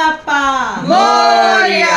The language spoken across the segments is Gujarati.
बाप्पा मोरया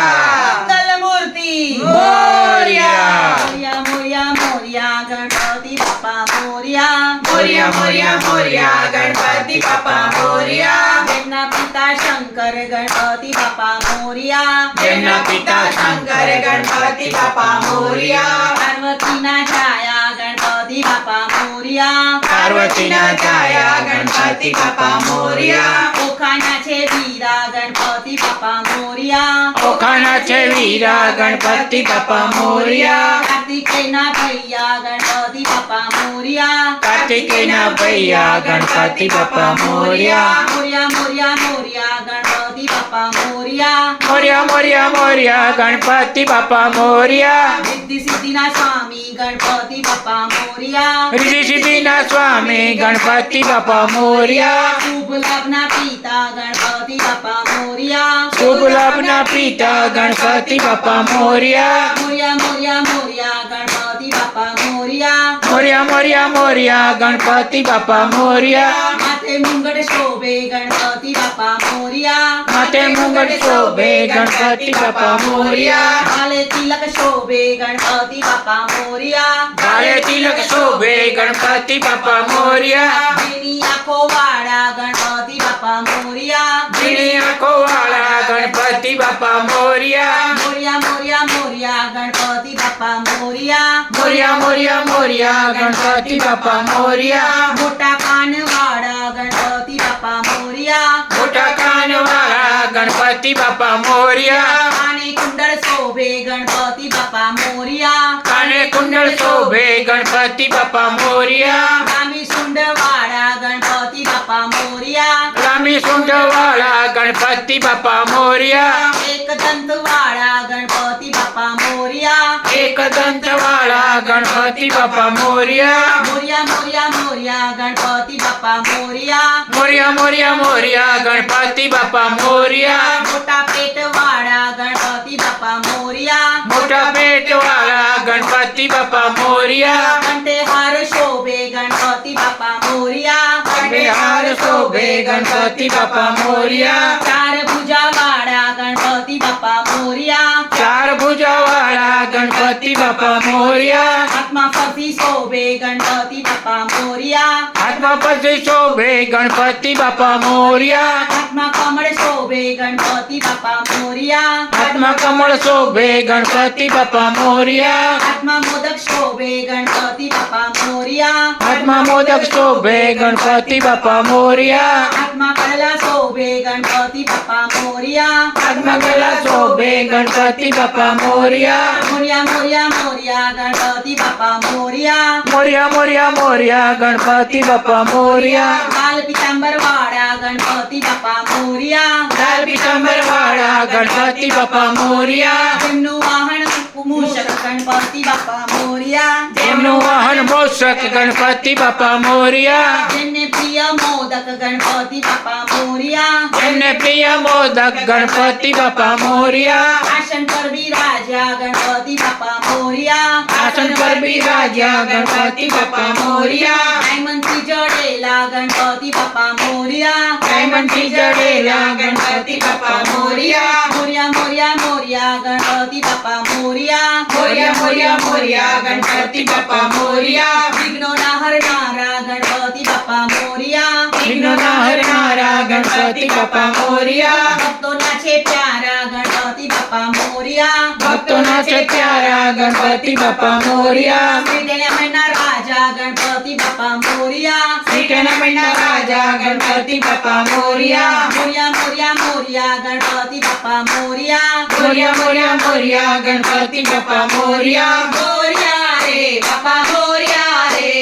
मंगलमूर्ती मोरया मोरया मोरया मोरया गणपती बाप्पा मोरया मोरया मोरया मोरया गणपती बाप्पा मोरया જેમના પિતા શંકર ગણપતિ બાપ્પા મોરયા જેમના પિતા શંકર ગણપતિ બાપ્પા મોરયા પાર્વતીના છાયા ગણપતિ બાપ્પા મોરયા પાર્વતીના છાયા ગણપતિ બાપ્પા મોરયા ઓખાના છે વીરા ગણપતિ બાપ્પા મોરયા ઓખાના છે વીરા ગણપતિ બાપ્પા મોરયા કાર્તિકેયના ભૈયા ગણપતિ બાપ્પા મોરયા કાર્તિકેયના ભૈયા ગણપતિ બાપ્પા મોરયા મોરયા મોરયા મોરયા ગણપતિ બાપ્પા મોરયા મોરયા મોરયા મોરયા ગણપતિ બાપ્પા મોરયા સિદ્ધિ સિદ્ધિના સ્વામી ગણપતિ બાપ્પા મોરયા રિદ્ધિ સિદ્ધિના સ્વામી ગણપતિ બાપ્પા મોરયા શુભ લાભના પિતા ગણપતિ બાપ્પા મોરયા શુભ લાભના પિતા ગણપતિ બાપ્પા મોરયા મોરયા મોરયા મોરયા ગણપતિ બાપ્પા મોરયા મોરયા મોરયા મોરયા ગણપતિ બાપ્પા મોરયા માથે મુંગટ શોભે ગણપતિ બાપ્પા મોરયા માથે મુંગટ શોભે ગણપતિ બાપ્પા મોરયા કાલે તિલક શોભે ગણપતિ બાપ્પા મોરયા કાલે તિલક શોભે ગણપતિ બાપ્પા મોરયા જેની આંખો વાળા ગણપતિ બાપ્પા મોરયા ઝીણી આંખો વાળા ગણપતિ બાપ્પા મોરયા મોરયા મોરયા મોરયા ગણપતિ બાપ્પા મોરયા મોરયા મોરયા મોરયા ગણપતિ બાપ્પા મોરયા મોટા કાન વાળા ગણપતિ બાપ્પા મોરયા મોટા કાન વાળા ગણપતિ બાપ્પા મોરયા કાને કુંડળ શોભે ગણપતિ બાપ્પા મોરયા કાને કુંડળ શોભે ગણપતિ બાપ્પા મોરયા લાંબી સુંડ વાળા ગણપતિ બાપ્પા મોરયા લાંબી સૂંઢ વાળા ગણપતિ બાપ્પા મોરયા એક દંત વાળા ગણપતિ બાપ્પા મોરયા એક દંત વાળા ગણપતિ બાપ્પા મોરયા મોરયા મોરયા મોરયા ગણપતિ બાપ્પા મોરયા મોરયા મોરયા મોરયા ગણપતિ બાપ્પા મોરયા મોટા પેટ વાળા ગણપતિ બાપ્પા મોરયા મોટા પેટ વાળા ગણપતિ બાપ્પા મોરયા કંઠે હાર શોભે ગણપતિ બાપ્પા મોરયા કંઠે હાર શોભે ગણપતિ બાપ્પા મોરયા ચાર ભુજા વાળા ગણપતિ બાપ્પા મોરયા ચાર ભુજા વાળા ગણપતિ બાપ્પા મોરયા હાથમાં ફરતી શોભે ગણપતિ બાપ્પા મોરયા હાથમાં પછી શોભે ગણપતિ બાપ્પા મોરયા હાથમાં કમળ શોભે ગણપતિ બાપ્પા મોરયા હાથમાં કમળ શોભે ગણપતિ બાપ્પા મોરયા હાથમાં મોદક શોભે ગણપતિ બાપ્પા મોરયા હાથમાં મોદક શોભે ગણપતિ બાપ્પા મોરયા હાથમાં કળલા શોભે ગણપતિ બાપ્પા મોરયા હાથમાં ગલા શોભે ગણપતિ બાપ્પા મોરયા મોરયા મોરયા મોરયા ગણપતિ બાપ્પા મોરયા મોરયા મોરયા મોરયા ગણપતિ બાપ્પા મોરયા લાલ પીતાંબર વાળા ગણપતિ બાપ્પા મોરયા લાલ પીતાંબર વાળા ગણપતિ બાપ્પા મોરયા તેમનું વાહન મૂષક ગણપતિ બાપ્પા મોરયા તેમનું વાહન મોષક ગણપતિ બાપ્પા મોરયા જેમને પ્રિય મોદક ગણપતિ બાપ્પા મોરયા તેમને પ્રિય મોદક ગણપતિ બાપ્પા મોરયા આસન પર બિરાજ્યા ગણપતિ બાપ્પા મોરયા આસન પર બિરાજ્યા ગણપતિ બાપ્પા મોરયા ડાયમંડથી જડેલા ગણપતિ બાપ્પા મોરયા ડાયમંડથી જડેલા ગણપતિ બાપ્પા મોરયા મોરયા મોરયા મોરયા ગણપતિ બાપ્પા મોરયા મોરયા મોરયા મોરયા ગણપતિ બાપ્પા મોરયા વિઘ્નોના હરનારા ગણપતિ બાપ્પા મોરયા વિઘ્નોના હરનારા ગણપતિ બાપ્પા મોરયા ભક્તોના છે પ્યારા ગણપતિ બાપ્પા મોરયા ભક્તોના છે પ્યારા ગણપતિ બાપ્પા મોરયા શ્રીકેનામયના રાજા ગણપતિ બાપ્પા મોરયા શ્રીકેનામયના રાજા ગણપતિ બાપ્પા મોરયા મોરયા મોરયા મોરયા ગણપતિ બાપ્પા મોરયા મોરયા મોરયા મોરયા ગણપતિ બાપ્પા મોરયા મોરયા રે બાપ્પા મોરયા રે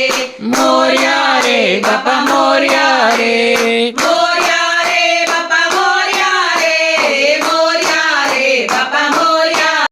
મોરયા રે બાપ્પા મોરયા રે મોરયા